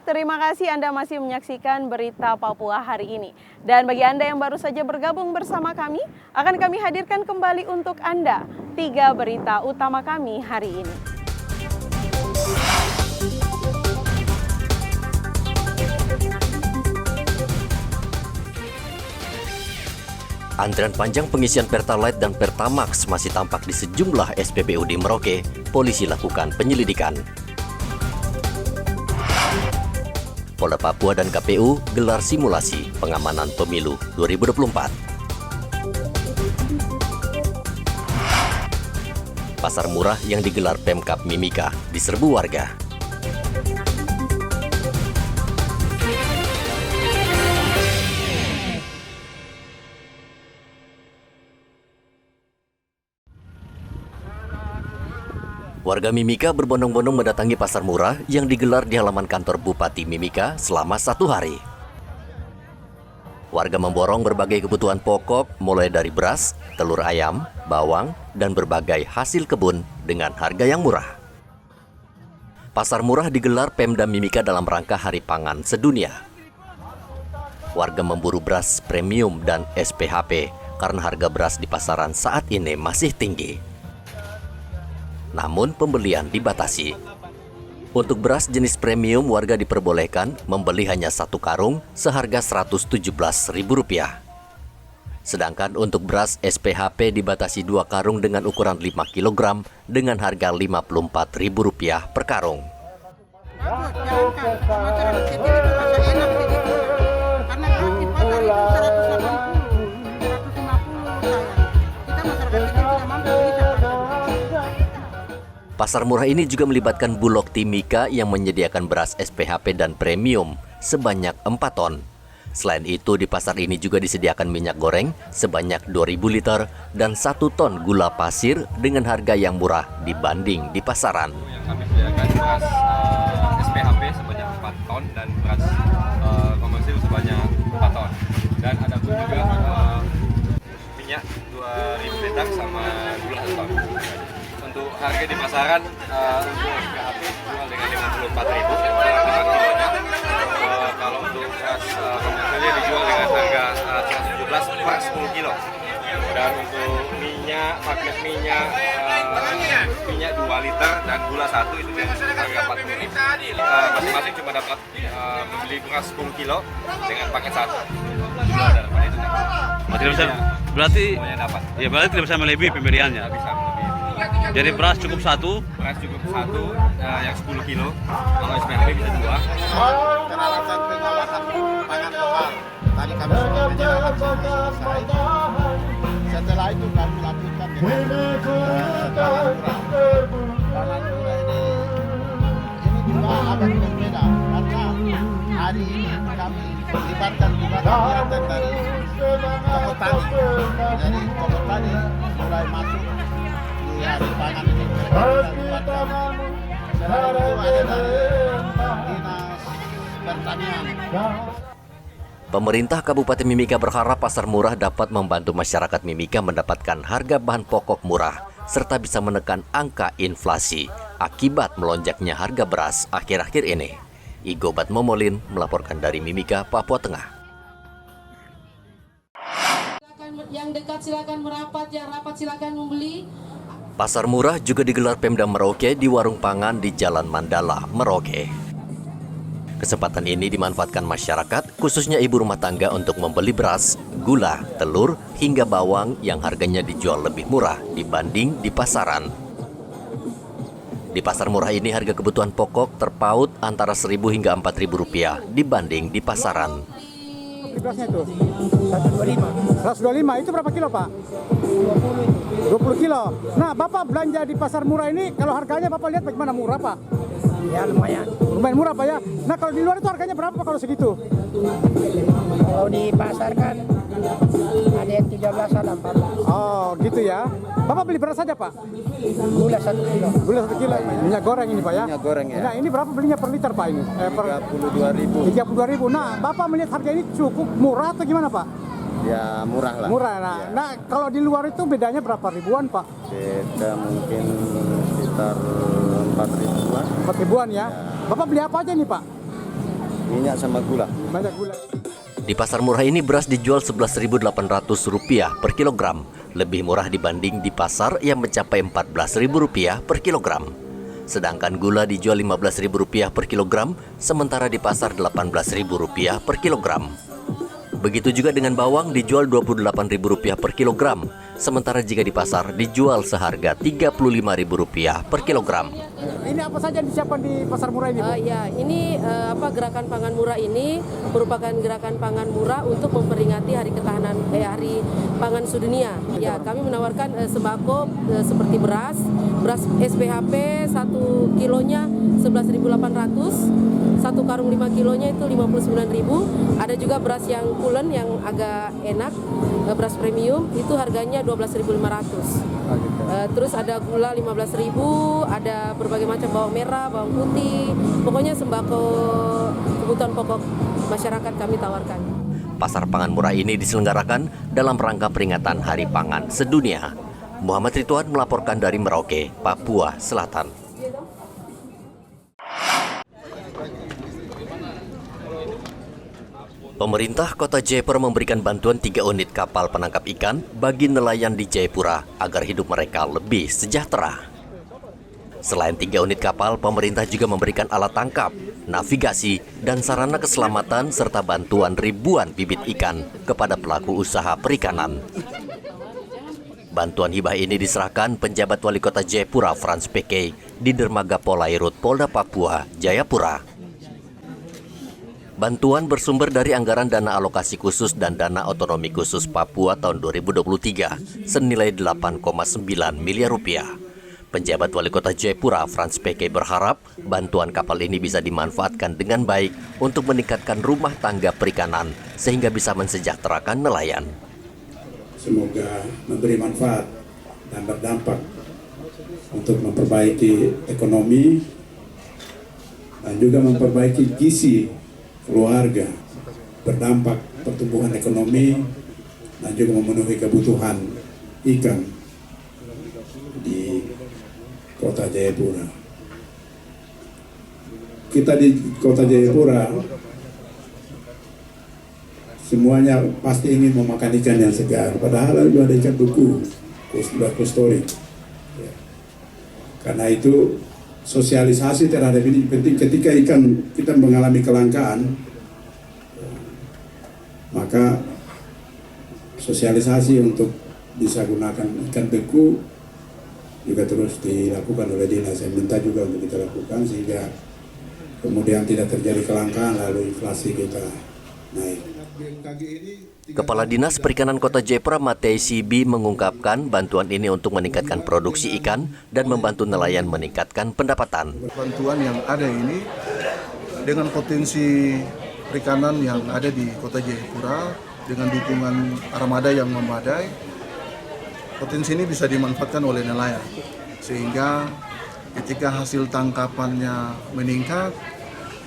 terima kasih Anda masih menyaksikan Berita Papua hari ini. Dan bagi Anda yang baru saja bergabung bersama kami, akan kami hadirkan kembali untuk Anda 3 berita utama kami hari ini. Antrian panjang pengisian Pertalite dan Pertamax masih tampak di sejumlah SPBU di Merauke. Polisi lakukan penyelidikan. Polda Papua dan KPU gelar simulasi pengamanan pemilu 2024. Pasar murah yang digelar Pemkab Mimika diserbu warga. Warga Mimika berbondong-bondong mendatangi pasar murah yang digelar di halaman kantor Bupati Mimika selama 1 hari. Warga memborong berbagai kebutuhan pokok mulai dari beras, telur ayam, bawang, dan berbagai hasil kebun dengan harga yang murah. Pasar murah digelar Pemda Mimika dalam rangka Hari Pangan Sedunia. Warga memburu beras premium dan SPHP karena harga beras di pasaran saat ini masih tinggi. Namun pembelian dibatasi. Untuk beras jenis premium, warga diperbolehkan membeli hanya 1 karung seharga Rp117.000. Sedangkan untuk beras SPHP dibatasi 2 karung dengan ukuran 5 kg dengan harga Rp54.000 per karung. Pasar murah ini juga melibatkan Bulog Timika yang menyediakan beras SPHP dan premium sebanyak 4 ton. Selain itu, di pasar ini juga disediakan minyak goreng sebanyak 2.000 liter dan 1 ton gula pasir dengan harga yang murah dibanding di pasaran. Yang kami sediakan beras SPHP sebanyak 4 ton dan beras komersil sebanyak 4 ton. Dan ada pun juga minyak 2.000 liter sama gula 1 ton. Untuk harga di pasaran untuk SPHP jual dengan Rp54.000 per kilonya. Kalau untuk beras komersilnya dijual dengan harga Rp117 per 10 kilo. Dan untuk minyak 2 liter dan gula 1 itu dengan harga Rp40.000. Masing-masing cuma dapat membeli beras 10 kilo dengan paket 1. Berarti dapat. Ya berarti tidak bisa melebihi pembeliannya. Bisa melebihi. Jadi beras cukup 1. Beras cukup 1 yang 10 kilo. Kalau SPHP bisa 2. Karena alasan pengawasan pangan lokal. Tadi kami sudah menjelaskan selesai. Setelah itu kami lanjutkan dengan jalan murah ini juga agak berbeda karena hari ini kami melibatkan juga kegiatan dari toko tani. Jadi toko tani mulai masuk di hari pangan ini. Selain itu ada dari Dinas Pertanian. Pemerintah Kabupaten Mimika berharap pasar murah dapat membantu masyarakat Mimika mendapatkan harga bahan pokok murah serta bisa menekan angka inflasi akibat melonjaknya harga beras akhir-akhir ini. Igobat Momolin melaporkan dari Mimika, Papua Tengah. Yang dekat silakan merapat, yang rapat silakan membeli. Pasar murah juga digelar Pemda Merauke di warung pangan di Jalan Mandala, Merauke. Kesempatan ini dimanfaatkan masyarakat, khususnya ibu rumah tangga untuk membeli beras, gula, telur, hingga bawang yang harganya dijual lebih murah dibanding di pasaran. Di pasar murah ini harga kebutuhan pokok terpaut antara Rp1.000 hingga Rp4.000 dibanding di pasaran. Berasnya itu 125 itu berapa kilo Pak? 20 kilo. Nah Bapak belanja di pasar murah ini kalau harganya Bapak lihat bagaimana, murah Pak? Ya lumayan Lumayan murah Pak ya. Nah kalau di luar itu harganya berapa Pak kalau segitu? kalau di pasar kan ada yang 13 ada 14. Oh gitu ya. Bapak beli beras saja Pak? Gula 1 kilo. Gula 1 kilo. Minyak goreng ini Pak ya? Minyak goreng ya. Nah ini berapa belinya per liter Pak ini? Per 32.000. 32.000. Nah Bapak melihat harga ini cukup murah atau gimana Pak? Ya murah lah. Murah. Nah, Ya. nah kalau di luar itu bedanya berapa ribuan Pak? Beda mungkin sekitar 4.000-an. 4 ribuan ya. Bapak beli apa aja nih Pak? minyak sama gula. Banyak gula. Di pasar murah ini beras dijual Rp11.800 per kilogram, lebih murah dibanding di pasar yang mencapai Rp14.000 per kilogram. Sedangkan gula dijual Rp15.000 per kilogram, sementara di pasar Rp18.000 per kilogram. Begitu juga dengan bawang dijual Rp28.000 per kilogram, sementara jika di pasar dijual seharga Rp35.000 per kilogram. Ini apa saja yang disiapkan di pasar murah ini, Bu? Ya, ini gerakan pangan murah ini merupakan gerakan pangan murah untuk memperingati Hari Ketahanan Hari Pangan Sedunia. Ya, kami menawarkan sembako seperti beras SPHP 1 kilonya 11.800, 1 karung 5 kilonya itu 59.000. Ada juga beras yang pulen yang agak enak, beras premium itu harganya 12.500. Terus ada gula 15.000, ada berbagai macam bawang merah, bawang putih, pokoknya sembako kebutuhan pokok masyarakat kami tawarkan. Pasar pangan murah ini diselenggarakan dalam rangka peringatan Hari Pangan Sedunia. Muhammad Ridwan melaporkan dari Merauke, Papua Selatan. Pemerintah Kota Jayapura memberikan bantuan 3 unit kapal penangkap ikan bagi nelayan di Jayapura agar hidup mereka lebih sejahtera. Selain 3 unit kapal, pemerintah juga memberikan alat tangkap, navigasi, dan sarana keselamatan serta bantuan ribuan bibit ikan kepada pelaku usaha perikanan. Bantuan hibah ini diserahkan penjabat Wali Kota Jayapura Frans PK di Dermaga Polairut Polda Papua, Jayapura. Bantuan bersumber dari anggaran dana alokasi khusus dan dana otonomi khusus Papua tahun 2023 senilai 8,9 miliar rupiah. Penjabat Wali Kota Jayapura Frans PK berharap bantuan kapal ini bisa dimanfaatkan dengan baik untuk meningkatkan rumah tangga perikanan sehingga bisa mensejahterakan nelayan. Semoga memberi manfaat dan berdampak untuk memperbaiki ekonomi dan juga memperbaiki gizi keluarga, berdampak pertumbuhan ekonomi dan juga memenuhi kebutuhan ikan di Kota Jayapura. Kita di Kota Jayapura semuanya pasti ingin memakan ikan yang segar, padahal juga ada ikan beku, kustori. Karena itu sosialisasi terhadap ini penting. Ketika ikan kita mengalami kelangkaan, maka sosialisasi untuk bisa gunakan ikan beku juga terus dilakukan oleh dinas. Saya minta juga untuk kita lakukan sehingga kemudian tidak terjadi kelangkaan lalu inflasi kita naik. Kepala Dinas Perikanan Kota Jayapura Matei Sibi mengungkapkan bantuan ini untuk meningkatkan produksi ikan dan membantu nelayan meningkatkan pendapatan. Bantuan yang ada ini dengan potensi perikanan yang ada di Kota Jayapura dengan dukungan armada yang memadai, potensi ini bisa dimanfaatkan oleh nelayan sehingga ketika hasil tangkapannya meningkat,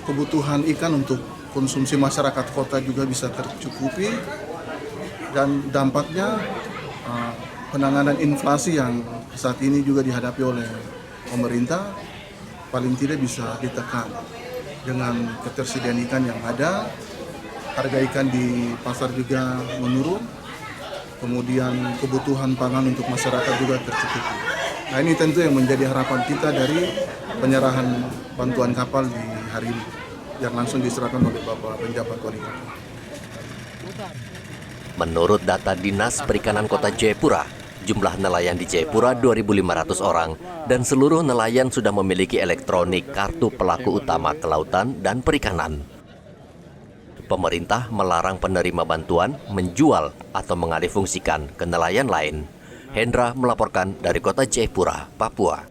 kebutuhan ikan untuk konsumsi masyarakat kota juga bisa tercukupi dan dampaknya penanganan inflasi yang saat ini juga dihadapi oleh pemerintah paling tidak bisa ditekan dengan ketersediaan ikan yang ada, harga ikan di pasar juga menurun, kemudian kebutuhan pangan untuk masyarakat juga tercukupi. Nah ini tentu yang menjadi harapan kita dari penyerahan bantuan kapal di hari ini yang langsung diserahkan oleh Bapak Penjabat Wali Kota. Menurut data Dinas Perikanan Kota Jayapura, jumlah nelayan di Jayapura 2.500 orang dan seluruh nelayan sudah memiliki elektronik kartu pelaku utama kelautan dan perikanan. Pemerintah melarang penerima bantuan menjual atau mengalihfungsikan ke nelayan lain. Hendra melaporkan dari Kota Jayapura, Papua.